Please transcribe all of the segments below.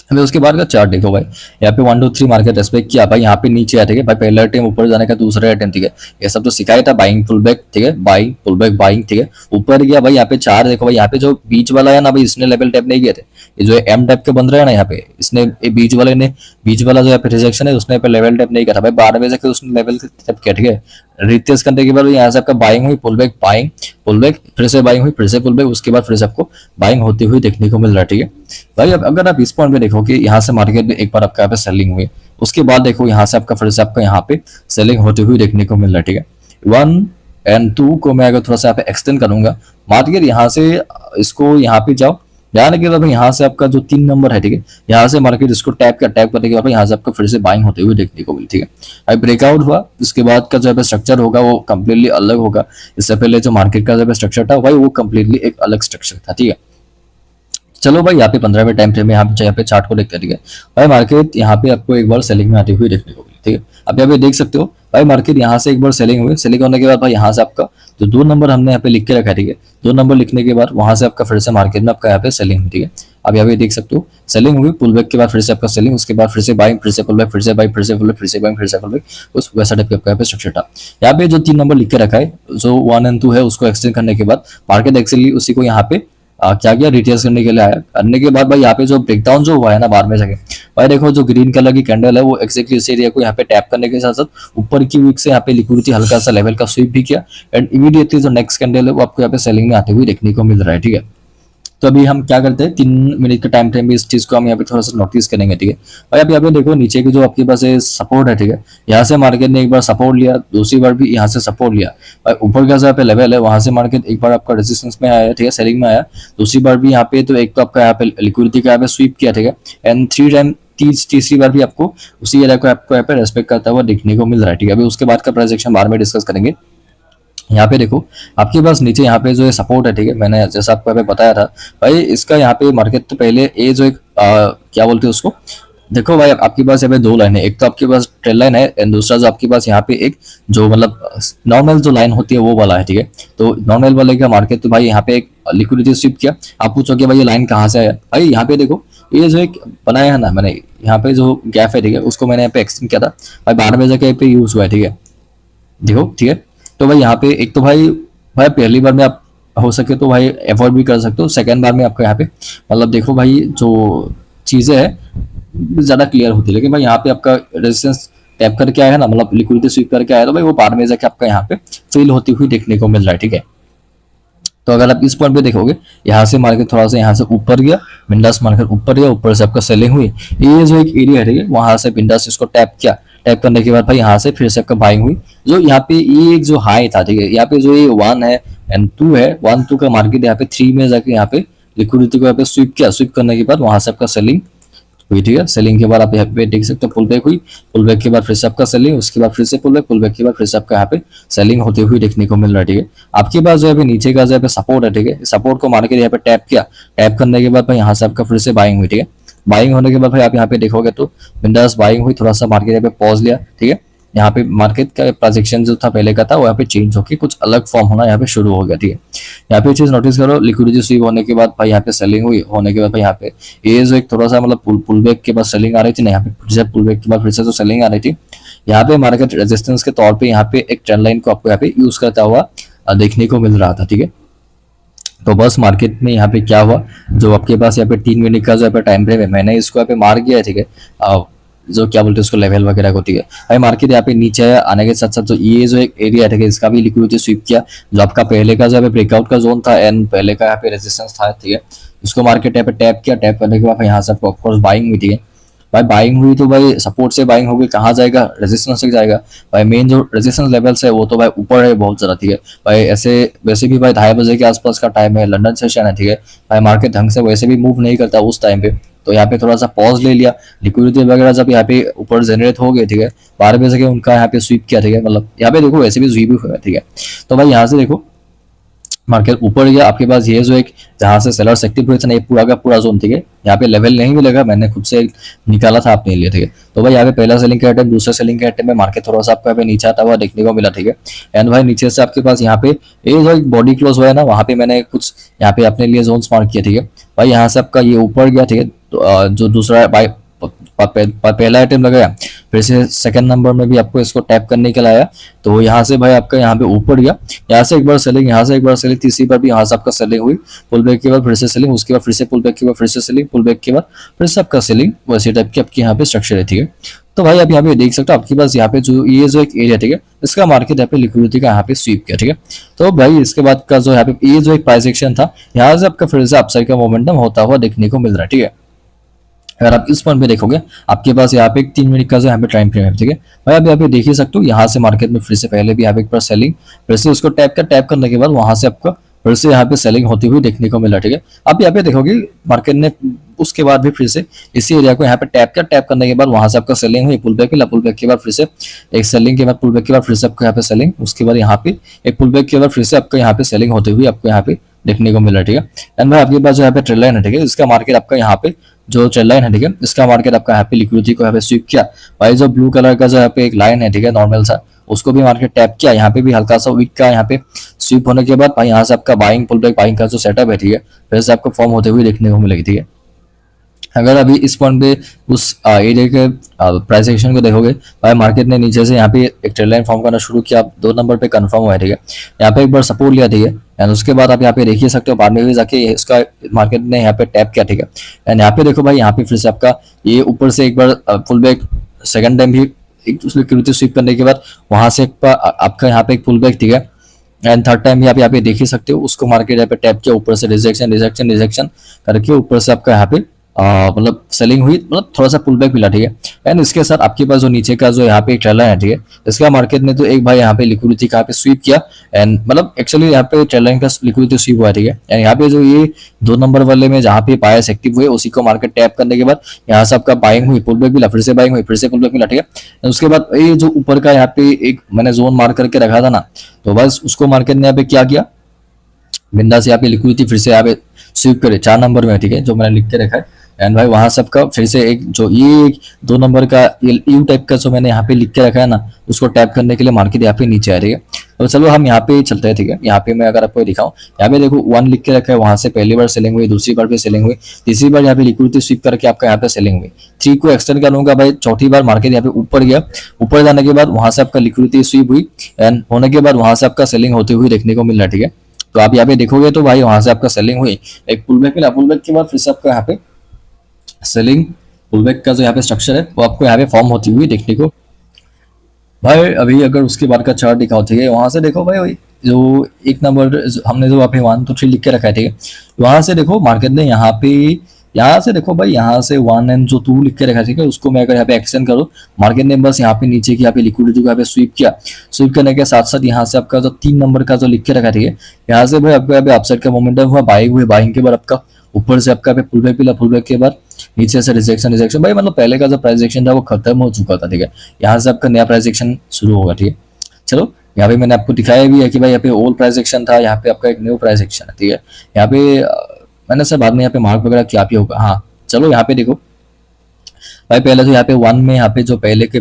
अभी उसके बाद का चार्ट देखो भाई, यहाँ पे 1 2 3 मार्केट रेस्पेक्ट किया भाई, यहाँ पे नीचे आया, ठीक है भाई, पहला अटेम्प्ट ऊपर जाने का, दूसरा अटेम्प्ट, ठीक है, ये सब तो सिखाया था, बाइंग पुल बैक, ठीक है, बाइंग पुल बैक बाइंग, ठीक है, ऊपर गया भाई, यहाँ पे चार देखो भाई, यहाँ पे जो बीच वाला है ना भाई, इसने लेवल टैप नहीं किए थे, ये जो एम टाइप के बन रहे हैं ना यहाँ पे, इसने ये बीच वाले ने, बीच वाला जो यहाँ पे रिजेक्शन है उसने पे लेवल टैप नहीं किया था भाई, 12 बजे से उसने लेवल टैप किया, ठीक है, रितेश करने के बाद यहाँ से आपका बाइंग हुई, pull back buying, pull back फिर से बाइंग हुई, फिर से पुल बैक, उसके बाद फिर से आपको बाइंग होती हुई देखने को मिल रहा है, ठीक है भाई। अब अगर आप इस पॉइंट पे देखो कि यहाँ से मार्केट में एक बार आपका यहाँ पे सेलिंग हुई, उसके बाद देखो यहाँ से आपका फिर से आपका यहाँ पे सेलिंग होती हुई देखने को मिल रहा है, ठीक है। 1 and 2 को मैं अगर थोड़ा सा यहाँ पे एक्सटेंड करूंगा, मार्केट यहाँ से इसको यहाँ पे जाओ, जाने के बाद यहाँ से आपका जो 3 नंबर है, ठीक है, यहाँ से मार्केट इसको टैप करने के बाद यहाँ से आपको फिर से बाइंग होते हुए देखने को मिली, ठीक है भाई। ब्रेकआउट हुआ, उसके बाद का जो है स्ट्रक्चर होगा वो कम्प्लीटली अलग होगा, इससे पहले जो मार्केट का जो स्ट्रक्चर था भाई वो कम्प्लीटली एक अलग स्ट्रक्चर था, ठीक है। चलो भाई यहाँ पे 15वें टाइम फ्रेम में यहाँ पे चार्ट को देखते हैं, ठीक है भाई, मार्केट यहाँ पे आपको एक बार सेलिंग में आती हुई देखने को मिली, ठीक है। अब यहाँ पे देख सकते हो भाई, मार्केट यहाँ से एक बार सेलिंग हुई, सेलिंग होने के बाद भाई यहाँ से आपका जो 2 नंबर हमने यहाँ पे लिख के रखा है, ठीक है, 2 नंबर लिखने के बाद वहां से आपका फिर से मार्केट में आपका यहाँ पे सेलिंग हुई, ठीक है। अब यहाँ पे देख सकते हो सेलिंग हुई, पुल बैक के बाद फिर से आपका सेलिंग, उसके बाद फिर से बाइंग, फिर से पुल बैक, फिर से बाइंग, फिर से पुल बैक, फिर से बाइंग, फिर से पुल बैक, उस वैसा टाइप का आपका यहाँ पे स्ट्रक्चर था। यहाँ पे जो 3 नंबर लिख के रखा है, जो 1 and 2 है, उसको एक्सटेंड करने के बाद मार्केट एक्चुअली उसी को यहाँ पे क्या किया, रिटेस्ट करने के लिए आया, करने के बाद भाई यहाँ पे जो ब्रेकडाउन जो हुआ है ना 12 में जाके भाई, देखो जो ग्रीन कलर की कैंडल है वो एक्जैक्टली इस एरिया को यहाँ पे टैप करने के साथ साथ ऊपर की वीक से यहाँ पे लिक्विडिटी हल्का सा लेवल का स्वीप भी किया, एंड इमीडिएटली जो नेक्स्ट कैंडल है वो आपको यहाँ पे सेलिंग में आते हुए देखने को मिल रहा है, ठीक है। तो अभी हम क्या करते हैं, 3 मिनट के टाइम फ्रेम में इस चीज को हम यहाँ पे थोड़ा सा नोटिस करेंगे, ठीक है भाई। अब यहाँ पे देखो नीचे की जो आपके पास सपोर्ट है, ठीक है, यहाँ से मार्केट ने एक बार सपोर्ट लिया, दूसरी बार भी यहाँ से सपोर्ट लिया भाई, ऊपर का जो यहाँ पे लेवल है वहां से मार्केट एक बार आपका रेजिस्टेंस में आया, ठीक है, सेलिंग में आया, दूसरी बार भी यहाँ पे तो एक तो आपका यहाँ पे लिक्विडिटी का यहाँ पे स्वीप किया, ठीक है, एंड 3 टाइम तीसरी बार भी आपको उसी एरिया को आपको यहाँ पे रेस्पेक्ट करता हुआ देखने को मिल रहा है, ठीक है। अभी उसके बाद का प्राइस बाद में डिस्कस करेंगे। यहाँ पे देखो आपके पास नीचे यहाँ पे जो है सपोर्ट है, ठीक है, मैंने जैसा आपको यहाँ पे बताया था भाई, इसका यहाँ पे मार्केट तो पहले ये जो एक क्या बोलते हैं उसको, देखो भाई आपके पास यहाँ पे 2 लाइन है, एक तो आपके पास ट्रेल लाइन है, एंड दूसरा जो आपके पास यहाँ पे एक जो मतलब नॉर्मल जो लाइन होती है वो वाला है, ठीक है। तो नॉर्मल वाले का मार्केट तो भाई यहाँ पे एक लिक्विडिटी स्वीप किया, आप पूछोगे भाई ये लाइन कहाँ से आया, भाई यहाँ पे देखो ये जो एक बनाया है ना मैंने, यहाँ पे जो गैप है, ठीक है, उसको मैंने यहाँ पे एक्सटेंड किया था भाई, 12 बजे के पे यूज हुआ है, ठीक है, देखो, ठीक है। तो भाई यहाँ पे एक तो भाई भाई पहली बार में आप हो सके तो भाई अवॉइड भी कर सकते हो, सेकंड बार में आपको यहाँ पे मतलब देखो भाई जो चीजें है ज्यादा क्लियर होती है, लेकिन भाई यहाँ पे आपका रेजिस्टेंस टैप करके आया है ना, मतलब लिक्विडिटी स्वीप करके आया, तो भाई वो बार में जाके आपका यहाँ पे फेल होती हुई देखने को मिल रहा है, ठीक है। तो अगर आप इस पॉइंट पे देखोगे, यहाँ से मार्केट थोड़ा सा यहाँ से ऊपर गया, विंडोज मार्केट ऊपर गया, ऊपर से आपका सेलिंग हुई, ये जो एक एरिया है, ठीक है, वहां से विंडोज इसको टैप किया, टैप करने के बाद भाई यहाँ से फिर से आपका बाइंग हुई, जो यहाँ पे ये एक जो हाई था, ठीक है, यहाँ पे जो ये 1 है एंड 2 है, 1 2 का मार्केट यहाँ पे 3 में जाके यहाँ पे लिक्विडिटी को यहाँ पे स्वीप किया, स्वीप करने के बाद वहां से आपका सेलिंग हुई, ठीक है। सेलिंग के बाद आप यहाँ पे देख सकते हो पुल बैक हुई, पुल बैक के बाद फिर से आपका सेलिंग, उसके बाद फिर से पुल बैक, पुल बैक के बाद फिर से आपका यहाँ पे सेलिंग होती हुई देखने को मिल रहा है, ठीक है। आपके पास जो है नीचे का जो है सपोर्ट है, ठीक है, सपोर्ट को मार्केट यहाँ पे टैप किया, टैप करने के बाद भाई यहाँ से आपका फिर से बाइंग हुई, ठीक है, बाइंग होने के बाद भाई आप यहाँ पे देखोगे तो विंडोज बाइंग हुई, थोड़ा सा मार्केट यहाँ पे पॉज लिया, ठीक है, यहाँ पे मार्केट का प्रोजेक्शन जो था पहले का था वो यहाँ पे चेंज होकर कुछ अलग फॉर्म होना यहाँ पे शुरू हो गया, ठीक है। यहाँ पे चीज नोटिस करो, लिक्विडिटी स्वीप होने के बाद भाई यहाँ पे सेलिंग हुई, होने के बाद भाई यहाँ पे ये जो एक थोड़ा सा मतलब पुल बैक के बाद सेलिंग आ रही थी ना, यहाँ पे फिर से पुल बैक के बाद फिर से जो सेलिंग आ रही थी, यहाँ पे मार्केट रेजिस्टेंस के तौर पे यहाँ पे एक ट्रेंड लाइन को आपको यहाँ पे यूज करता हुआ देखने को मिल रहा था, ठीक है। तो बस मार्केट में यहाँ पे क्या हुआ, जो आपके पास यहाँ पे 3 मिनट का जो यहाँ पे टाइम फ्रेम है, मैंने इसको यहाँ पे मार किया है, ठीक है, जो क्या बोलते हैं उसको लेवल वगैरह को, ठीक है भाई। मार्केट यहाँ पे नीचे आने के साथ साथ जो ये जो एक एरिया है, इसका भी लिक्विडिटी स्वीप किया, जो आपका पहले का जो ब्रेकआउट का जोन था एंड पहले का यहाँ पे रेजिस्टेंस था, ठीक है, उसको मार्केट यहाँ पे टैप किया, टैप करने के बाद यहाँ से आपको ऑफकोर्स बाइंग हुई, ठीक है भाई। बाइंग हुई तो भाई सपोर्ट से बाइंग होगी, कहाँ जाएगा, रेजिस्टेंस तक जाएगा भाई। मेन जो रेजिस्टेंस लेवल्स है वो तो भाई ऊपर है बहुत ज्यादा, ठीक है भाई। ऐसे वैसे भी भाई 2:30 बजे के आसपास का टाइम है, लंदन सेशन है, ठीक है भाई। मार्केट ढंग से वैसे भी मूव नहीं करता उस टाइम पे, तो यहाँ पे थोड़ा सा पॉज ले लिया, लिक्विडिटी वगैरह जब यहाँ पे ऊपर जनरेट हो गए, ठीक है, 12 बजे के उनका यहाँ पे स्वीप किया, ठीक है, मतलब यहाँ पे देखो वैसे भी स्वीप हुआ है, ठीक है। तो भाई यहाँ से देखो मार्केट ऊपर गया, आपके पास ये जो एक जहां से सेलर्स एक्टिव हुए थे ना, ये पूरा का पूरा जोन, ठीक है, यहाँ पे लेवल नहीं मिलेगा, मैंने खुद से निकाला था अपने लिए, ठीक है। तो भाई यहाँ पे पहला सेलिंग का आइटम, दूसरा सेलिंग का आइटम में मार्केट थोड़ा सा आपको यहाँ पे नीचे आता हुआ देखने को मिला, ठीक है। एंड भाई नीचे से आपके पास यहाँ पे ये जो एक बॉडी क्लोज हुआ है ना, वहाँ पे मैंने कुछ यहाँ पे अपने लिए जोन्स मार्क किया, ठीक है भाई। यहाँ से आपका ये ऊपर गया, ठीक है, तो जो दूसरा बाई पहला आइटम लगाया, फिर से सेकंड नंबर में भी आपको इसको टैप करने के लिए आया, तो यहाँ से भाई आपका यहाँ पे ऊपर गया, यहाँ से एक बार सेलिंग, यहाँ से एक बार सेलिंग, तीसरी बार भी यहाँ से आपका सेलिंग हुई, पुल बैक के बाद फिर से सेलिंग, उसके बाद फिर से पुल बैक के बाद फिर से सेलिंग, पुल बैक के बाद फिर से आपका सेलिंग, वैसे टाइप की आपकी यहाँ पे स्ट्रक्चर है, ठीक है। तो भाई आप यहाँ पे देख सकते हो आपके पास यहाँ पे जो ये जो एक एरिया, ठीक है, इसका मार्केट यहाँ पे लिक्विडिटी का यहाँ पे स्वीप किया, ठीक है। तो भाई इसके बाद का जो यहाँ पे ये जो एक प्राइस एक्शन था, यहाँ से आपका फिर से अपसाइड का मोमेंटम होता हुआ देखने को मिल रहा है, ठीक है। अगर आप इस पॉइंट पे देखोगे, आपके पास यहाँ पे एक 3 मिनट का जो यहाँ पे टाइम फ्रेम है, ठीक है भाई। आप यहाँ पे देख ही सकते हो, यहाँ से मार्केट में फिर से पहले भी यहाँ पे एक बार सेलिंग, फिर से उसको टैप करने के बाद वहां से आपका फिर से यहाँ पे सेलिंग होती हुई देखने को मिला, ठीक है। आप यहाँ पे देखोगे मार्केट ने उसके बाद भी फिर से इसी एरिया को यहाँ पे टैप करने के बाद वहां से आपका सेलिंग हुई, पुल बैक मिला, पुल बैक के बाद फिर से एक सेलिंग के बाद पुल बैक के बाद फिर से आपको यहाँ पे सेलिंग, उसके बाद यहाँ पे एक पुल बैक के बाद फिर से आपको यहाँ पे सेलिंग होती हुई आपको यहाँ पे देखने को मिला, ठीक है। एंड भाई आपके पास जो यहाँ पे ट्रेड लाइन है, ठीक है, इसका मार्केट आपका यहाँ पे जो ट्रेड लाइन है, ठीक है, इसका मार्केट आपका यहाँ पे लिक्विडिटी को यहाँ पे स्वीप किया भाई। जो ब्लू कलर का जो यहाँ पे एक लाइन है, ठीक है, नॉर्मल सा, उसको भी मार्केट टैप किया, यहाँ पे भी हल्का सा वीक का यहाँ पे स्वीप होने के बाद भाई यहाँ से आपका बाइंग पुल बैक बाइंग का जो सेटअप है, ठीक है, फिर से आपको फॉर्म होते हुए देखने को मिलेगी, ठीक है। अगर अभी इस पॉइंट पे उस एरिया के प्राइस एक्शन को देखोगे भाई, मार्केट ने नीचे से यहाँ पे एक ट्रेड लाइन फॉर्म करना शुरू किया, 2 नंबर पे कंफर्म हुआ है, ठीक है। यहाँ पे एक बार सपोर्ट लिया, ठीक है, एंड उसके बाद आप यहाँ पे देख ही सकते हो बाद में भी जाके इसका मार्केट ने यहाँ पे टैप किया, ठीक है। एंड यहाँ पे देखो भाई, यहाँ पे फिर से आपका ये ऊपर से एक बार फुल बैक, सेकंड टाइम भी एक लिक्विडिटी स्वीप करने के बाद वहां से आपका यहाँ पे एक पुल बैक, ठीक है। एंड थर्ड टाइम भी आप यहाँ पे देख ही सकते हो, उसको मार्केट यहाँ पे टैप किया, ऊपर से रिजेक्शन रिजेक्शन रिजेक्शन करके ऊपर से आपका यहाँ पे मतलब सेलिंग हुई, मतलब थोड़ा सा पुल बैक मिला, ठीक है। एंड इसके साथ आपके पास जो नीचे का जो यहाँ पे एक ट्रेड लाइन है, ठीक है, इसका मार्केट ने तो एक भाई यहाँ पे लिक्विडिटी का यहाँ पे स्वीप किया, एंड मतलब एक्चुअली यहाँ पे ट्रेड लाइन का लिक्विडिटी स्वीप हुआ है, ठीक है। एंड यहाँ पे जो ये 2 नंबर वाले में जहाँ पे पायस एक्टिव हुए, उसी को मार्केट टैप करने के बाद यहाँ से आपका बाइंग हुई, पुल बैक मिला, फिर से बाइंग हुई, फिर से पुल बैक मिला, ठीक है। उसके बाद ये जो ऊपर का यहाँ पे एक मैंने जोन मार्क करके रखा था ना, तो बस उसको मार्केट ने यहाँ पे क्या किया, बिंदा से यहाँ पे लिक्विडिटी फिर से यहाँ पे स्वीप करे 4 नंबर में, ठीक है, जो मैंने लिख के रखा है। एंड भाई वहां सबका फिर से एक जो ये 2 नंबर का यू टाइप का जो मैंने यहाँ पे लिख के रखा है ना, उसको टैप करने के लिए मार्केट यहाँ पे नीचे आ रही है। तो चलो हम यहाँ पे चलते हैं, ठीक है। यहाँ पे मैं अगर आपको दिखाऊं, यहाँ पे देखो 1 लिख के रखा है, वहां से पहली बार सेलिंग हुई, दूसरी बार भी सेलिंग हुई, तीसरी बार यहाँ पे लिक्विडिटी स्वीप करके आपका यहाँ पे सेलिंग हुई, 3 को एक्सटेंड करूंगा भाई, चौथी बार मार्केट यहाँ पे ऊपर गया, ऊपर जाने के बाद वहां से आपका लिक्विडिटी स्वीप हुई, एंड होने के बाद वहां से आपका सेलिंग होते हुए देखने को मिल रहा है, ठीक है। तो आप यहाँ पे देखोगे तो भाई वहां से आपका सेलिंग हुई, एक पुल बैक मिला, पुल बैक के बाद फिर से आपका यहाँ पे सेलिंग, पुल बैक का जो यहाँ पे स्ट्रक्चर है वो आपको यहाँ पे फॉर्म होती हुई देखने को भाई। अभी अगर उसके बाद का चार्ट दिखाओ, ठीक है, वहां से देखो भाई जो 1 नंबर हमने जो वहाँ पे 1 to 3 लिख के रखा है, ठीक है, वहां से देखो मार्केट ने यहाँ से देखो भाई, यहाँ से 1 एंड जो 2 लिख के रखा है, ठीक है, उसको मैं अगर यहाँ पे एक्सटेंड करूँ, मार्केट ने बस यहाँ पे नीचे की यहाँ पे लिक्विडिटी को यहाँ पे स्वीप किया, स्वीप करने के साथ साथ यहाँ से आपका जो 3 नंबर का जो लिख के रखा है, ठीक है, यहाँ से भाई आपको यहाँ पे अपसाइड का मोमेंटम हुआ, बाइंग हुई, बाइंग के बाद आपका ऊपर से आपका पुल बैक मिला, पुल बैक के बाद नीचे से रिजेक्शन रिजेक्शन भाई, मतलब पहले का जो प्राइस एक्शन था वो खत्म हो चुका था, ठीक है। यहाँ से आपका नया प्राइस एक्शन शुरू होगा, ठीक है। चलो यहाँ पे मैंने आपको दिखाया भी है कि भाई यहाँ पे ओल्ड प्राइस एक्शन था, यहाँ पे आपका एक न्यू प्राइस एक्शन है, ठीक है। यहाँ पे मैंने सर बाद में यहाँ पे मार्क वगैरह क्या भी होगा, हाँ चलो यहाँ पे देखो भाई, पहले तो यहाँ पे 1 में यहाँ पे जो पहले के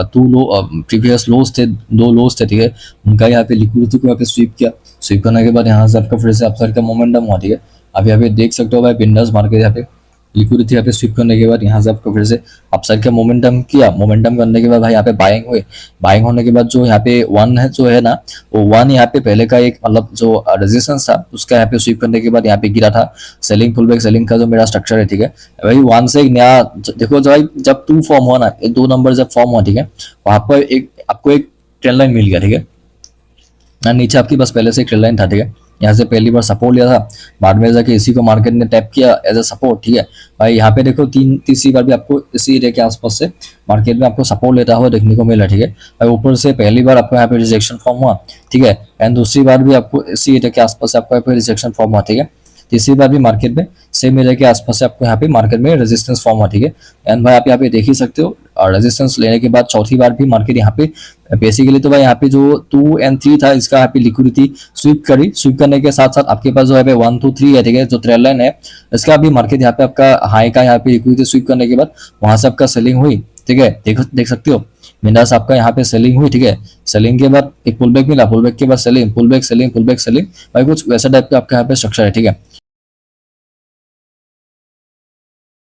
2 लो प्रीवियस लोज थे, 2 लोज थे, ठीक है, उनका यहाँ पे लिक्विडिटी को यहाँ पे स्वीप किया, स्वीप करने के बाद यहाँ से आपका फिर से अपसाइड का मोमेंटम हुआ, ठीक है। अब यहाँ पे देख सकते हो भाई, बिंदास मार्केट यहाँ पे लिक्विडिटी यहाँ पे स्वीप करने के बाद यहाँ से आपको फिर से अपसाइड का मोमेंटम किया, मोमेंटम करने के बाद भाई यहाँ पे बाइंग हुए, बाइंग होने के बाद जो यहाँ पे 1 है जो है ना, वो 1 यहाँ पे पहले का एक मतलब जो रेजिस्टेंस था उसका यहाँ पे स्वीप करने के बाद यहाँ पे गिरा था, सेलिंग पुल बैक सेलिंग का जो मेरा स्ट्रक्चर है, ठीक है भाई। 1 से एक नया देखो भाई, जब 2 फॉर्म हुआ ना, 2 नंबर जब फॉर्म हुआ, ठीक है, वहां पर एक आपको एक ट्रेंड लाइन मिल गया, ठीक है, नीचे आपकी बस पहले से एक ट्रेंड लाइन था, ठीक है। यहाँ से पहली बार सपोर्ट लिया था, बाद में जाके इसी को मार्केट ने टैप किया एज अ सपोर्ट, ठीक है भाई। यहाँ पे देखो तीसरी बार भी आपको इसी एरिया के आसपास से मार्केट में आपको सपोर्ट लेता हुआ देखने को मिला, ठीक है भाई। ऊपर से पहली बार आपको यहाँ पे रिजेक्शन फॉर्म हुआ, ठीक है, एंड दूसरी बार भी आपको इसी एरिया के आसपास से आपको यहाँ पे रिजेक्शन फॉर्म हुआ, ठीक है। तीसरी बार भी मार्केट में सेम एरिया के आसपास से आपको यहाँ पे मार्केट में रेजिस्टेंस फॉर्म हुआ, ठीक है। एंड भाई आप यहाँ पे देख ही सकते हो, और रेजिस्टेंस लेने के बाद चौथी बार भी मार्केट यहाँ पे बेसिकली तो भाई यहाँ पे जो 2 एंड 3 था, इसका यहाँ पे लिक्विडिटी स्वीप करी, स्वीप करने के साथ साथ आपके पास जो है 1 to 3 है, ठीक है, जो ट्रेड लाइन है, इसका भी मार्केट यहाँ पे आपका हाई का यहाँ पे लिक्विडिटी स्वीप करने के बाद वहां से आपका सेलिंग हुई, ठीक है, देख सकते हो मिंदास आपका यहाँ पे सेलिंग हुई, ठीक है। सेलिंग के बाद एक पुल बैक मिला, पुल बैक के बाद selling, pull back selling, pull back selling भाई, कुछ वैसा टाइप का आपका यहाँ पे स्ट्रक्चर है, ठीक है।